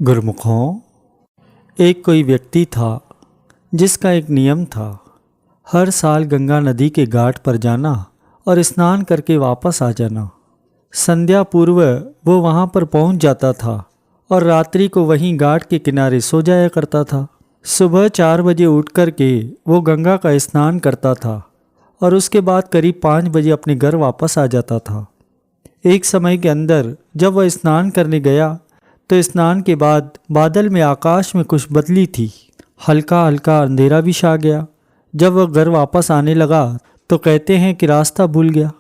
गुरुमुखों, एक कोई व्यक्ति था जिसका एक नियम था। हर साल गंगा नदी के घाट पर जाना और स्नान करके वापस आ जाना। संध्या पूर्व वो वहाँ पर पहुँच जाता था और रात्रि को वहीं घाट के किनारे सो जाया करता था। सुबह 4 बजे उठ कर के वो गंगा का स्नान करता था और उसके बाद करीब 5 बजे अपने घर वापस आ जाता था। एक समय के अंदर जब वह स्नान करने गया तो स्नान के बाद बादल में आकाश में कुछ बदली थी। हल्का हल्का अंधेरा भी छा गया। जब वह घर वापस आने लगा तो कहते हैं कि रास्ता भूल गया।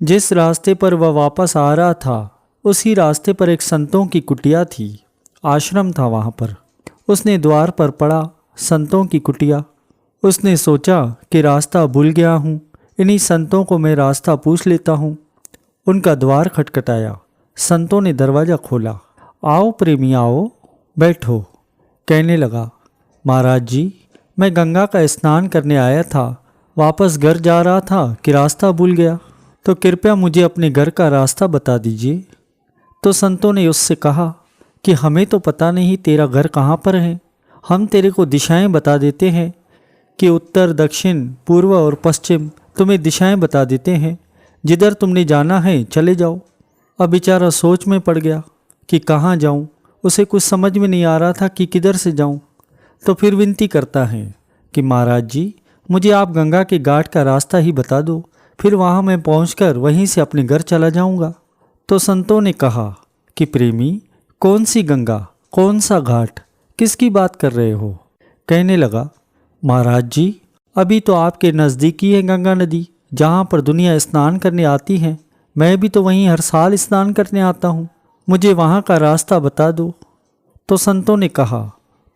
जिस रास्ते पर वह वापस आ रहा था उसी रास्ते पर एक संतों की कुटिया थी, आश्रम था वहाँ पर। उसने द्वार पर पड़ा, संतों की कुटिया। उसने सोचा कि रास्ता भूल गया हूँ, इन्हीं संतों को मैं रास्ता पूछ लेता हूँ। उनका द्वार खटखटाया। संतों ने दरवाज़ा खोला। आओ प्रेमी आओ, बैठो। कहने लगा, महाराज जी, मैं गंगा का स्नान करने आया था, वापस घर जा रहा था कि रास्ता भूल गया, तो कृपया मुझे अपने घर का रास्ता बता दीजिए। तो संतों ने उससे कहा कि हमें तो पता नहीं तेरा घर कहाँ पर है, हम तेरे को दिशाएं बता देते हैं कि उत्तर दक्षिण पूर्व और पश्चिम तुम्हें दिशाएं बता देते हैं, जिधर तुमने जाना है चले जाओ। अब बेचारा सोच में पड़ गया कि कहाँ जाऊँ। उसे कुछ समझ में नहीं आ रहा था कि किधर से जाऊँ। तो फिर विनती करता है कि महाराज जी, मुझे आप गंगा के घाट का रास्ता ही बता दो, फिर वहाँ मैं पहुँचकर वहीं से अपने घर चला जाऊँगा। तो संतों ने कहा कि प्रेमी, कौन सी गंगा, कौन सा घाट, किसकी बात कर रहे हो? कहने लगा, महाराज जी, अभी तो आपके नज़दीक ही है गंगा नदी, जहाँ पर दुनिया स्नान करने आती है। मैं भी तो वहीं हर साल स्नान करने आता हूँ, मुझे वहाँ का रास्ता बता दो। तो संतों ने कहा,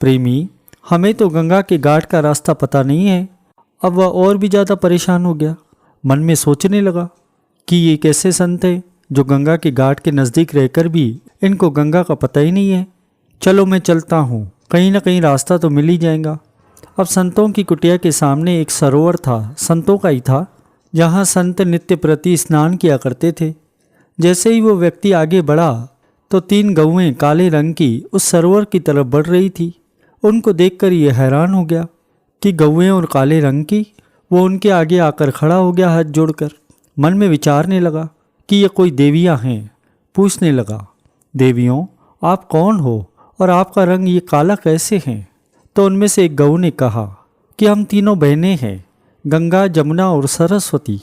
प्रेमी, हमें तो गंगा के घाट का रास्ता पता नहीं है। अब वह और भी ज़्यादा परेशान हो गया। मन में सोचने लगा कि ये कैसे संत है जो गंगा के घाट के नज़दीक रहकर भी इनको गंगा का पता ही नहीं है। चलो मैं चलता हूँ, कहीं ना कहीं रास्ता तो मिल ही जाएगा। अब संतों की कुटिया के सामने एक सरोवर था, संतों का ही था, जहाँ संत नित्य प्रति स्नान किया करते थे। जैसे ही वो व्यक्ति आगे बढ़ा तो 3 गौएं काले रंग की उस सरोवर की तरफ बढ़ रही थी। उनको देखकर ये हैरान हो गया कि गौएं और काले रंग की। वो उनके आगे आकर खड़ा हो गया हाथ जोड़कर। मन में विचारने लगा कि ये कोई देवियाँ हैं। पूछने लगा, देवियों, आप कौन हो और आपका रंग ये काला कैसे है? तो उनमें से एक गऊ ने कहा कि हम तीनों बहनें हैं, गंगा, जमुना और सरस्वती।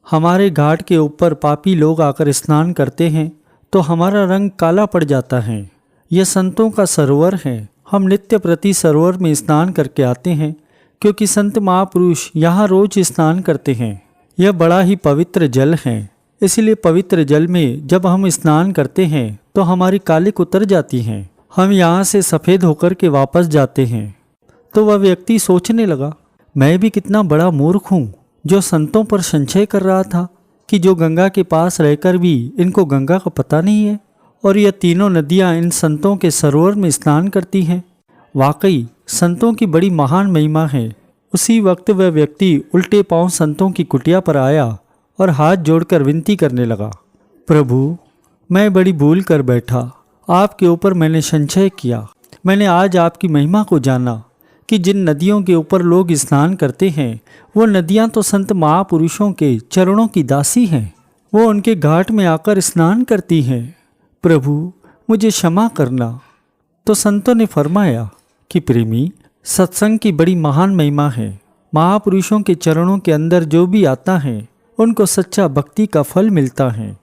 हमारे घाट के ऊपर पापी लोग आकर स्नान करते हैं तो हमारा रंग काला पड़ जाता है। यह संतों का सरोवर है, हम नित्य प्रति सरोवर में स्नान करके आते हैं, क्योंकि संत महापुरुष यहाँ रोज स्नान करते हैं। यह बड़ा ही पवित्र जल है, इसलिए पवित्र जल में जब हम स्नान करते हैं तो हमारी कालिक उतर जाती है, हम यहाँ से सफ़ेद होकर के वापस जाते हैं। तो वह व्यक्ति सोचने लगा, मैं भी कितना बड़ा मूर्ख हूँ जो संतों पर संशय कर रहा था कि जो गंगा के पास रहकर भी इनको गंगा का पता नहीं है, और यह तीनों नदियाँ इन संतों के सरोवर में स्नान करती हैं। वाकई संतों की बड़ी महान महिमा है। उसी वक्त वह व्यक्ति उल्टे पांव संतों की कुटिया पर आया और हाथ जोड़कर विनती करने लगा, प्रभु, मैं बड़ी भूल कर बैठा, आपके ऊपर मैंने संशय किया। मैंने आज आपकी महिमा को जाना कि जिन नदियों के ऊपर लोग स्नान करते हैं वो नदियां तो संत महापुरुषों के चरणों की दासी हैं, वो उनके घाट में आकर स्नान करती हैं। प्रभु, मुझे क्षमा करना। तो संतों ने फरमाया कि प्रेमी, सत्संग की बड़ी महान महिमा है। महापुरुषों के चरणों के अंदर जो भी आता है उनको सच्चा भक्ति का फल मिलता है।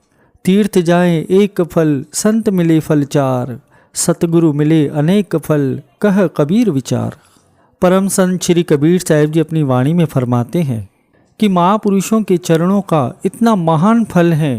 तीर्थ जाए एक फल, संत मिले फल 4, सतगुरु मिले अनेक फल, कह कबीर विचार। परम संत श्री कबीर साहिब जी अपनी वाणी में फरमाते हैं कि महापुरुषों के चरणों का इतना महान फल है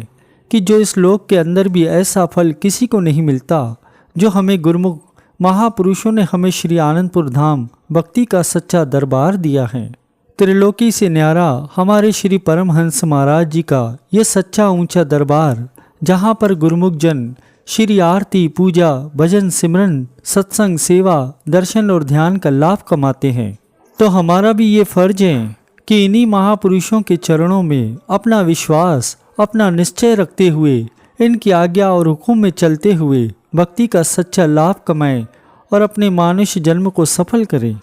कि जो इस लोक के अंदर भी ऐसा फल किसी को नहीं मिलता, जो हमें गुरुमुख महापुरुषों ने हमें श्री आनंदपुर धाम भक्ति का सच्चा दरबार दिया है। त्रिलोकी से न्यारा हमारे श्री परमहंस महाराज जी का ये सच्चा ऊंचा दरबार, जहाँ पर गुरुमुख जन श्री आरती, पूजा, भजन, सिमरन, सत्संग, सेवा, दर्शन और ध्यान का लाभ कमाते हैं। तो हमारा भी ये फर्ज है कि इन्हीं महापुरुषों के चरणों में अपना विश्वास, अपना निश्चय रखते हुए, इनकी आज्ञा और हुक्म में चलते हुए भक्ति का सच्चा लाभ कमाएं और अपने मानुष जन्म को सफल करें।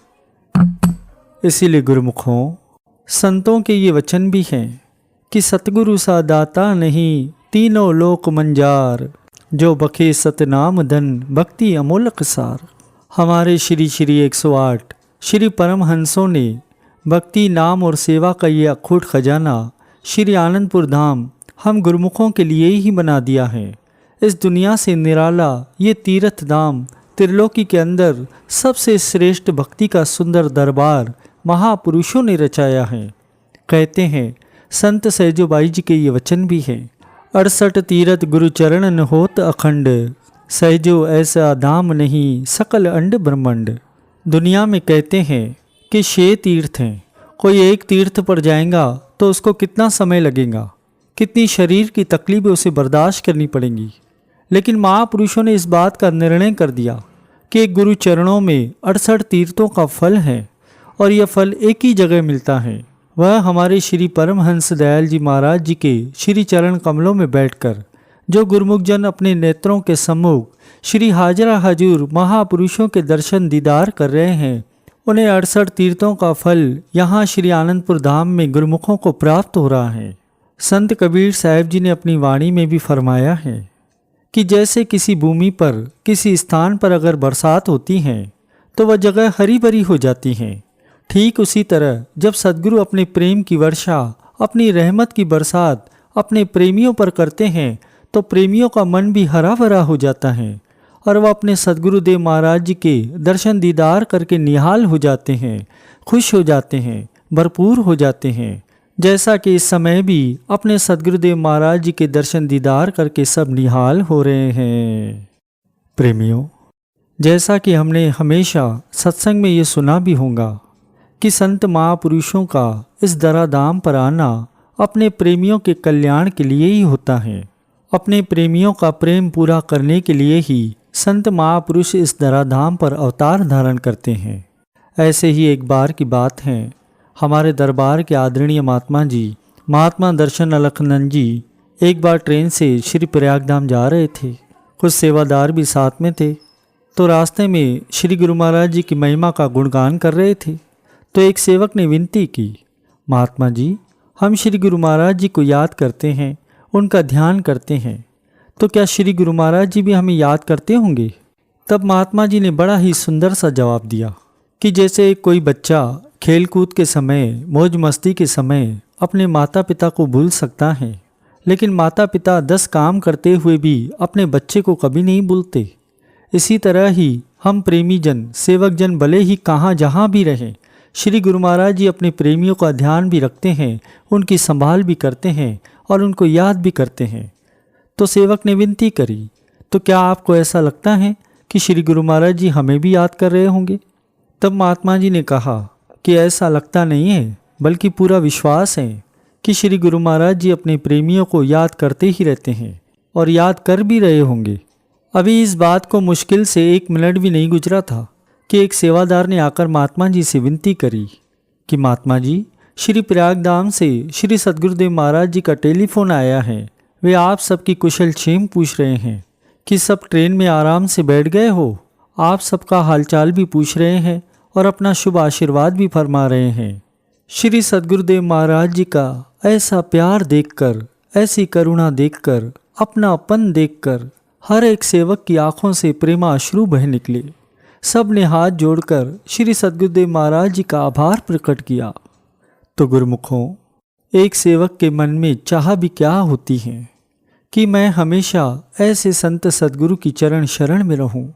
इसीलिए गुरुमुखों, संतों के ये वचन भी हैं कि सतगुरु सा दाता नहीं, तीनों लोक मंजार, जो बखे सतनाम धन, भक्ति अमोलक सार। हमारे श्री श्री 108 श्री परमहंसों ने भक्ति, नाम और सेवा का ये अखूट खजाना श्री आनंदपुर धाम हम गुरुमुखों के लिए ही बना दिया है। इस दुनिया से निराला ये तीर्थ धाम त्रिलोकी के अंदर सबसे श्रेष्ठ भक्ति का सुंदर दरबार महापुरुषों ने रचाया है। कहते हैं संत सहजोबाई जी के ये वचन भी हैं, 68 तीरथ गुरु चरण न होत अखंड, सहजो ऐसा धाम नहीं सकल अंड ब्रह्मंड। दुनिया में कहते हैं कि 6 तीर्थ हैं। कोई एक तीर्थ पर जाएगा तो उसको कितना समय लगेगा, कितनी शरीर की तकलीफें उसे बर्दाश्त करनी पड़ेंगी। लेकिन महापुरुषों ने इस बात का निर्णय कर दिया कि एक गुरु चरणों में 68 तीर्थों का फल है और यह फल एक ही जगह मिलता है। वह हमारे श्री परमहंस दयाल जी महाराज जी के श्री चरण कमलों में बैठकर जो गुरुमुख जन अपने नेत्रों के सम्मुख श्री हाजरा हजूर महापुरुषों के दर्शन दीदार कर रहे हैं, उन्हें 68 तीर्थों का फल यहाँ श्री आनंदपुर धाम में गुरुमुखों को प्राप्त हो रहा है। संत कबीर साहब जी ने अपनी वाणी में भी फरमाया है कि जैसे किसी भूमि पर, किसी स्थान पर अगर बरसात होती है तो वह जगह हरी भरी हो जाती है, ठीक उसी तरह जब सद्गुरु अपने प्रेम की वर्षा, अपनी रहमत की बरसात अपने प्रेमियों पर करते हैं तो प्रेमियों का मन भी हरा भरा हो जाता है और वह अपने सद्गुरुदेव महाराज जी के दर्शन दीदार करके निहाल हो जाते हैं, खुश हो जाते हैं, भरपूर हो जाते हैं। जैसा कि इस समय भी अपने सद्गुरुदेव महाराज जी के दर्शन दीदार करके सब निहाल हो रहे हैं। प्रेमियों, जैसा कि हमने हमेशा सत्संग में ये सुना भी होगा कि संत महापुरुषों का इस धराधाम पर आना अपने प्रेमियों के कल्याण के लिए ही होता है। अपने प्रेमियों का प्रेम पूरा करने के लिए ही संत महापुरुष इस धराधाम पर अवतार धारण करते हैं। ऐसे ही एक बार की बात है, हमारे दरबार के आदरणीय महात्मा जी, महात्मा दर्शन अलखनंद जी एक बार ट्रेन से श्री प्रयागधाम जा रहे थे। कुछ सेवादार भी साथ में थे। तो रास्ते में श्री गुरु महाराज जी की महिमा का गुणगान कर रहे थे। तो एक सेवक ने विनती की, महात्मा जी, हम श्री गुरु महाराज जी को याद करते हैं, उनका ध्यान करते हैं, तो क्या श्री गुरु महाराज जी भी हमें याद करते होंगे? तब महात्मा जी ने बड़ा ही सुंदर सा जवाब दिया कि जैसे कोई बच्चा खेल कूद के समय, मौज मस्ती के समय अपने माता पिता को भूल सकता है, लेकिन माता पिता 10 काम करते हुए भी अपने बच्चे को कभी नहीं भूलते। इसी तरह ही हम प्रेमी जन, सेवक जन भले ही कहाँ जहाँ भी रहें, श्री गुरु महाराज जी अपने प्रेमियों का ध्यान भी रखते हैं, उनकी संभाल भी करते हैं और उनको याद भी करते हैं। तो सेवक ने विनती करी, तो क्या आपको ऐसा लगता है कि श्री गुरु महाराज जी हमें भी याद कर रहे होंगे? तब महात्मा जी ने कहा कि ऐसा लगता नहीं है, बल्कि पूरा विश्वास है कि श्री गुरु महाराज जी अपने प्रेमियों को याद करते ही रहते हैं और याद कर भी रहे होंगे। अभी इस बात को मुश्किल से 1 मिनट भी नहीं गुजरा था कि एक सेवादार ने आकर महात्मा जी से विनती करी कि महात्मा जी, श्री प्रयागधाम से श्री सद्गुरुदेव महाराज जी का टेलीफोन आया है। वे आप सबकी कुशल क्षेम पूछ रहे हैं कि सब ट्रेन में आराम से बैठ गए हो। आप सबका हालचाल भी पूछ रहे हैं और अपना शुभ आशीर्वाद भी फरमा रहे हैं। श्री सद्गुरुदेव महाराज जी का ऐसा प्यार देखकर, ऐसी करुणा देखकर, अपनापन देखकर हर एक सेवक की आंखों से प्रेमाश्रु बह निकले। सब ने हाथ जोड़कर श्री सद्गुरुदेव महाराज जी का आभार प्रकट किया। तो गुरुमुखों, एक सेवक के मन में चाह भी क्या होती है कि मैं हमेशा ऐसे संत सद्गुरु की चरण शरण में रहूं,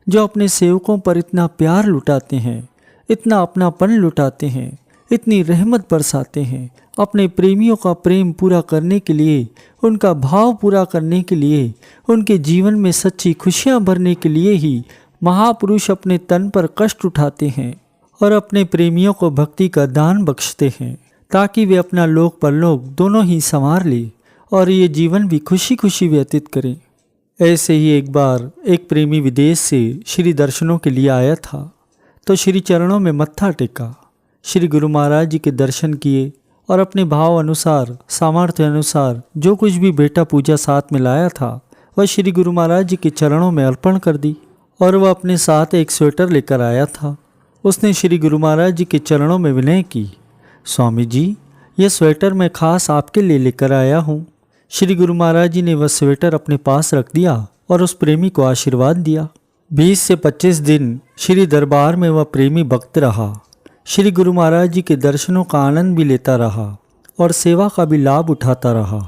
जो अपने सेवकों पर इतना प्यार लुटाते हैं, इतना अपनापन लुटाते हैं, इतनी रहमत बरसाते हैं, अपने प्रेमियों का प्रेम पूरा करने के लिए, उनका भाव पूरा करने के लिए, उनके जीवन में सच्ची खुशियां भरने के लिए ही महापुरुष अपने तन पर कष्ट उठाते हैं और अपने प्रेमियों को भक्ति का दान बख्शते हैं, ताकि वे अपना लोक परलोक दोनों ही संवार ले और ये जीवन भी खुशी खुशी व्यतीत करें। ऐसे ही एक बार एक प्रेमी विदेश से श्री दर्शनों के लिए आया था। तो श्री चरणों में मत्था टेका, श्री गुरु महाराज जी के दर्शन किए और अपने भाव अनुसार, सामर्थ्य अनुसार जो कुछ भी बेटा पूजा साथ में लाया था वह श्री गुरु महाराज जी के चरणों में अर्पण कर दी और वह अपने साथ एक स्वेटर लेकर आया था। उसने श्री गुरु महाराज जी के चरणों में विनय की, स्वामी जी, यह स्वेटर मैं खास आपके लिए लेकर आया हूँ। श्री गुरु महाराज जी ने वह स्वेटर अपने पास रख दिया और उस प्रेमी को आशीर्वाद दिया। 20 से 25 दिन श्री दरबार में वह प्रेमी भक्त रहा। श्री गुरु महाराज जी के दर्शनों का आनंद भी लेता रहा और सेवा का भी लाभ उठाता रहा।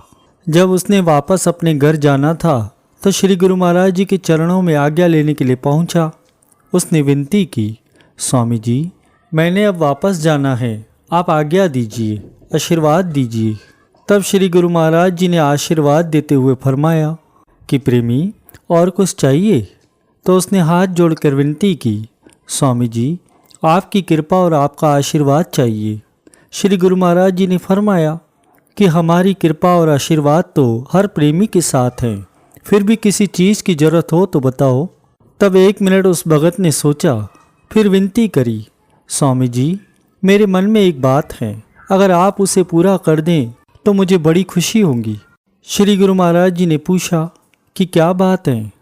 जब उसने वापस अपने घर जाना था तो श्री गुरु महाराज जी के चरणों में आज्ञा लेने के लिए पहुंचा। उसने विनती की, स्वामी जी, मैंने अब वापस जाना है, आप आज्ञा दीजिए, आशीर्वाद दीजिए। तब श्री गुरु महाराज जी ने आशीर्वाद देते हुए फरमाया कि प्रेमी, और कुछ चाहिए? तो उसने हाथ जोड़कर विनती की, स्वामी जी, आपकी कृपा और आपका आशीर्वाद चाहिए। श्री गुरु महाराज जी ने फरमाया कि हमारी कृपा और आशीर्वाद तो हर प्रेमी के साथ है, फिर भी किसी चीज़ की जरूरत हो तो बताओ। तब 1 मिनट उस भगत ने सोचा, फिर विनती करी, स्वामी जी, मेरे मन में एक बात है, अगर आप उसे पूरा कर दें तो मुझे बड़ी खुशी होगी। श्री गुरु महाराज जी ने पूछा कि क्या बात है?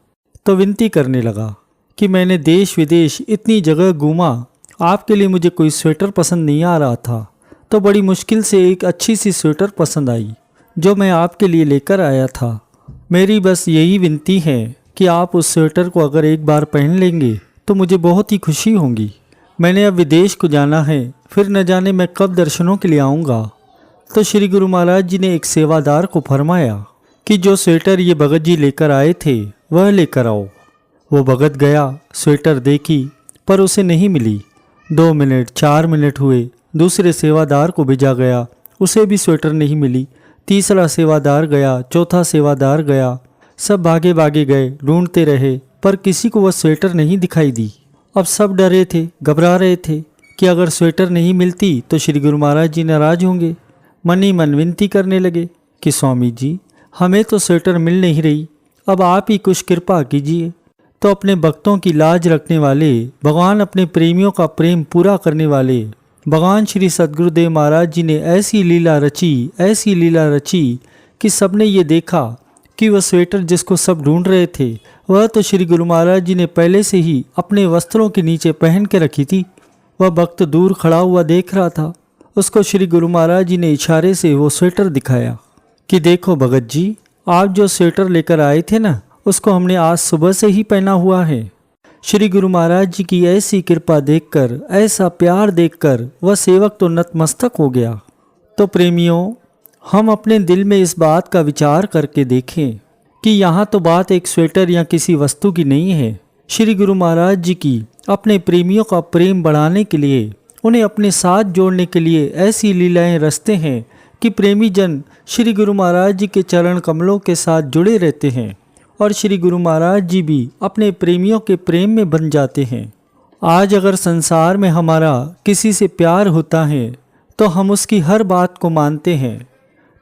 तो विनती करने लगा कि मैंने देश विदेश इतनी जगह घूमा, आपके लिए मुझे कोई स्वेटर पसंद नहीं आ रहा था, तो बड़ी मुश्किल से एक अच्छी सी स्वेटर पसंद आई जो मैं आपके लिए लेकर आया था। मेरी बस यही विनती है कि आप उस स्वेटर को अगर एक बार पहन लेंगे तो मुझे बहुत ही खुशी होगी। मैंने अब विदेश को जाना है, फिर न जाने मैं कब दर्शनों के लिए आऊँगा। तो श्री गुरु महाराज जी ने एक सेवादार को फरमाया कि जो स्वेटर ये भगत जी लेकर आए थे वह लेकर आओ। वो भगत गया, स्वेटर देखी पर उसे नहीं मिली। 2 मिनट 4 मिनट हुए, दूसरे सेवादार को भेजा गया, उसे भी स्वेटर नहीं मिली। तीसरा सेवादार गया, चौथा सेवादार गया, सब भागे भागे गए, ढूंढते रहे पर किसी को वह स्वेटर नहीं दिखाई दी। अब सब डरे थे, घबरा रहे थे कि अगर स्वेटर नहीं मिलती तो श्री गुरु महाराज जी नाराज होंगे। मन ही मन विनती करने लगे कि स्वामी जी, हमें तो स्वेटर मिल नहीं रही, अब आप ही कुछ कृपा कीजिए। तो अपने भक्तों की लाज रखने वाले भगवान, अपने प्रेमियों का प्रेम पूरा करने वाले भगवान श्री सद्गुरुदेव महाराज जी ने ऐसी लीला रची कि सबने ये देखा कि वह स्वेटर जिसको सब ढूंढ रहे थे वह तो श्री गुरु महाराज जी ने पहले से ही अपने वस्त्रों के नीचे पहन के रखी थी। वह भक्त दूर खड़ा हुआ देख रहा था। उसको श्री गुरु महाराज जी ने इशारे से वो स्वेटर दिखाया कि देखो भगत जी, आप जो स्वेटर लेकर आए थे ना, उसको हमने आज सुबह से ही पहना हुआ है। श्री गुरु महाराज जी की ऐसी कृपा देखकर, ऐसा प्यार देखकर वह सेवक तो नतमस्तक हो गया। तो प्रेमियों, हम अपने दिल में इस बात का विचार करके देखें कि यहाँ तो बात एक स्वेटर या किसी वस्तु की नहीं है। श्री गुरु महाराज जी की अपने प्रेमियों का प्रेम बढ़ाने के लिए, उन्हें अपने साथ जोड़ने के लिए ऐसी लीलाएं रचते हैं कि प्रेमी जन श्री गुरु महाराज जी के चरण कमलों के साथ जुड़े रहते हैं और श्री गुरु महाराज जी भी अपने प्रेमियों के प्रेम में बन जाते हैं। आज अगर संसार में हमारा किसी से प्यार होता है तो हम उसकी हर बात को मानते हैं।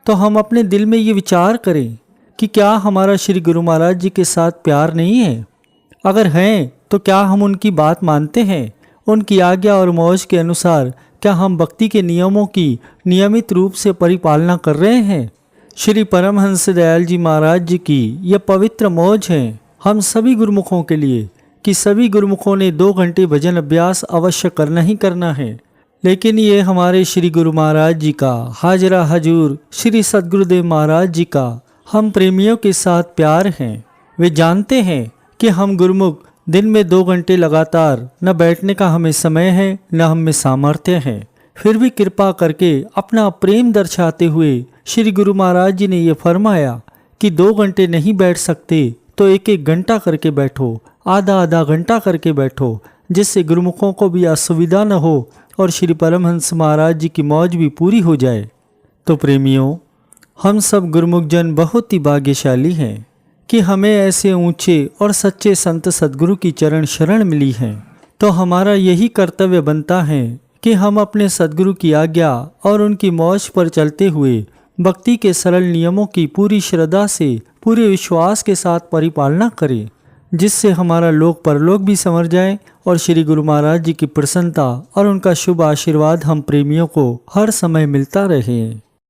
तो हम अपने दिल में ये विचार करें कि क्या हमारा श्री गुरु महाराज जी के साथ प्यार नहीं है? अगर हैं तो क्या हम उनकी बात मानते हैं? उनकी आज्ञा और मौज के अनुसार क्या हम भक्ति के नियमों की नियमित रूप से परिपालना कर रहे हैं? श्री परमहंस दयाल जी महाराज जी की यह पवित्र मौज है हम सभी गुरुमुखों के लिए कि सभी गुरुमुखों ने 2 घंटे भजन अभ्यास अवश्य करना ही करना है। लेकिन ये हमारे श्री गुरु महाराज जी का, हाजरा हजूर श्री सद्गुरुदेव महाराज जी का हम प्रेमियों के साथ प्यार है। वे जानते हैं कि हम गुरुमुख दिन में 2 घंटे लगातार न बैठने का हमें समय है, न हम में सामर्थ्य है, फिर भी कृपा करके अपना प्रेम दर्शाते हुए श्री गुरु महाराज जी ने ये फरमाया कि 2 घंटे नहीं बैठ सकते तो 1-1 घंटा करके बैठो, आधा घंटा करके बैठो, जिससे गुरुमुखों को भी असुविधा न हो और श्री परमहंस महाराज जी की मौज भी पूरी हो जाए। तो प्रेमियों, हम सब गुरुमुख जन बहुत ही भाग्यशाली हैं कि हमें ऐसे ऊंचे और सच्चे संत सद्गुरु की चरण शरण मिली है। तो हमारा यही कर्तव्य बनता है कि हम अपने सद्गुरु की आज्ञा और उनकी मौज पर चलते हुए भक्ति के सरल नियमों की पूरी श्रद्धा से, पूरे विश्वास के साथ परिपालना करें, जिससे हमारा लोक परलोक भी संवर जाए और श्री गुरु महाराज जी की प्रसन्नता और उनका शुभ आशीर्वाद हम प्रेमियों को हर समय मिलता रहे।